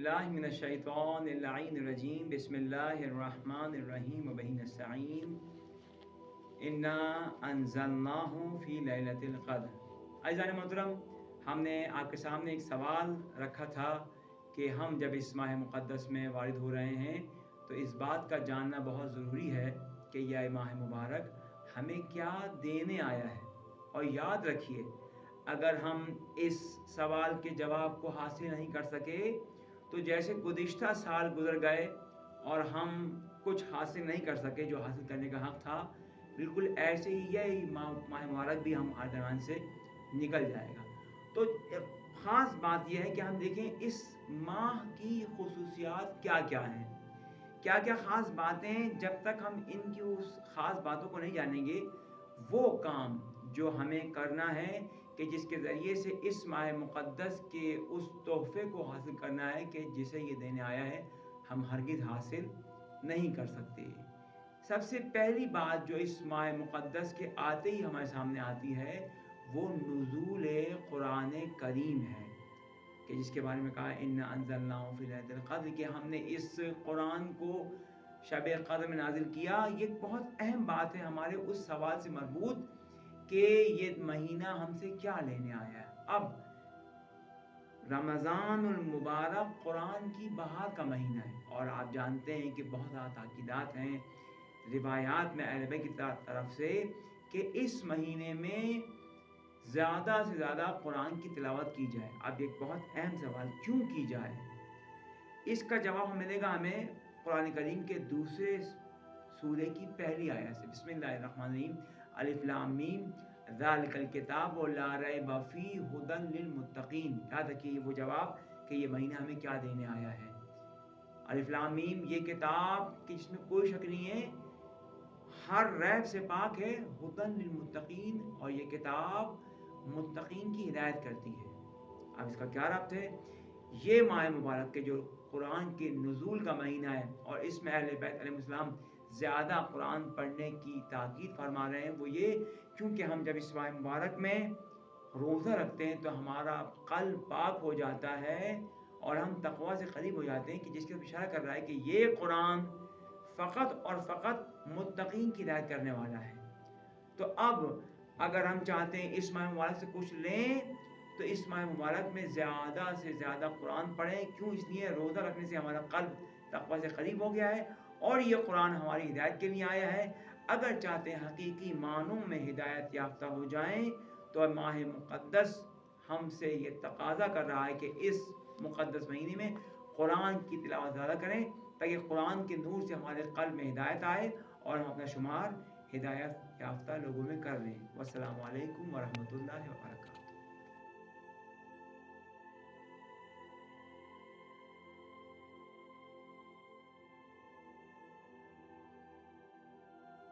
बिल्लाहि मिनश्शैतानिर्रजीम बिस्मिल्लाहिर्रहमानिर्रहीम व बिहि नस्तईन इन्ना अंज़लनाहु फ़ी लैलतिल क़द्र। अज़ीज़ान मोहतरम, हमने आपके सामने एक सवाल रखा था कि हम जब इस माह मुक़द्दस में वारिद हो रहे हैं तो इस बात का जानना बहुत ज़रूरी है कि यह माह मुबारक हमें क्या देने आया है। और याद रखिए, अगर हम इस सवाल के जवाब को हासिल नहीं कर सके तो जैसे गुज़िश्ता साल गुजर गए और हम कुछ हासिल नहीं कर सके जो हासिल करने का हक़ था, बिल्कुल ऐसे ही यह माह मुबारक भी हमारे दरमियान से निकल जाएगा। तो ख़ास बात यह है कि हम देखें इस माह की खुसूसियात क्या क्या हैं, क्या क्या ख़ास बातें। जब तक हम इनकी उस ख़ास बातों को नहीं जानेंगे, वो काम जो हमें करना है कि जिसके ज़रिए से इस माह मुक़द्दस के उस तोहफ़े को हासिल करना है कि जिसे ये देने आया है, हम हरगिज़ हासिल नहीं कर सकते। सबसे पहली बात जो इस माह मुक़द्दस के आते ही हमारे सामने आती है वो नुज़ूल कुरान करीम है, कि जिसके बारे में कहा इन्ना अंज़लनाहु फ़ी लैलतिल क़द्र, कि हमने इस कुरान को शब क़द्र में नाजिल किया। ये बहुत अहम बात है हमारे उस सवाल से मरबूत कि ये महीना हमसे क्या लेने आया है। अब रमज़ानुल मुबारक कुरान की बहार का महीना है और आप जानते हैं कि बहुत ज़्यादा ताक़ीदात हैं रिवायात में अहले बैत की तरफ से कि इस महीने में ज़्यादा से ज़्यादा कुरान की तिलावत की जाए। अब एक बहुत अहम सवाल, क्यों की जाए? इसका जवाब मिलेगा हमें कुरान करीम के दूसरे सूरे की पहली आयत से। बिस्मिल्लाहिर्रहमानिर्रहीम, अलिफ लाम मीम ज़ालिकल किताबु ला रैब फ़ीहि हुदन लिल मुत्तक़ीन। याद रखिए वो जवाब कि ये महीना हमें क्या देने आया है। अलिफ लाम मीम, ये किताब कि जिसमें कोई शक नहीं है, हर रैब से पाक है, हुदन लिल मुत्तक़ीन, और ये किताब मुत्तक़ीन की हिदायत करती है। अब इसका क्या रब्त है? ये माह मुबारक के जो कुरान के नुज़ूल का महीना है और इसमें अहले बैत अलैहिस्सलाम ज़्यादा कुरान पढ़ने की ताकीद फरमा रहे हैं, वो ये क्योंकि हम जब इस माह मुबारक में रोज़ा रखते हैं तो हमारा क़ल्ब पाक हो जाता है और हम तक़वा से करीब हो जाते हैं, कि जिसके ऊपर इशारा कर रहा है कि ये कुरान फ़कत और फ़कत मुत्तक़ीन की हिदायत करने वाला है। तो अब अगर हम चाहते हैं इस माह मुबारक से कुछ लें तो इस माह मुबारक में ज़्यादा से ज़्यादा कुरान पढ़ें। क्यों? इसलिए रोज़ा रखने से हमारा क़ल्ब तक़वा से करीब हो गया है और ये कुरान हमारी हिदायत के लिए आया है। अगर चाहते हैं हकीकी मानों में हिदायत याफ्ता हो जाएं तो माह मुक़द्दस हमसे ये तकाज़ा कर रहा है कि इस मुक़द्दस महीने में कुरान की तिलावत ज़्यादा करें, ताकि कुरान के नूर से हमारे क़ल्ब में हिदायत आए और हम अपना शुमार हिदायत याफ्ता लोगों में कर लें। वस्सलामु अलैकुम व रहमतुल्लाहि व बरकातहू।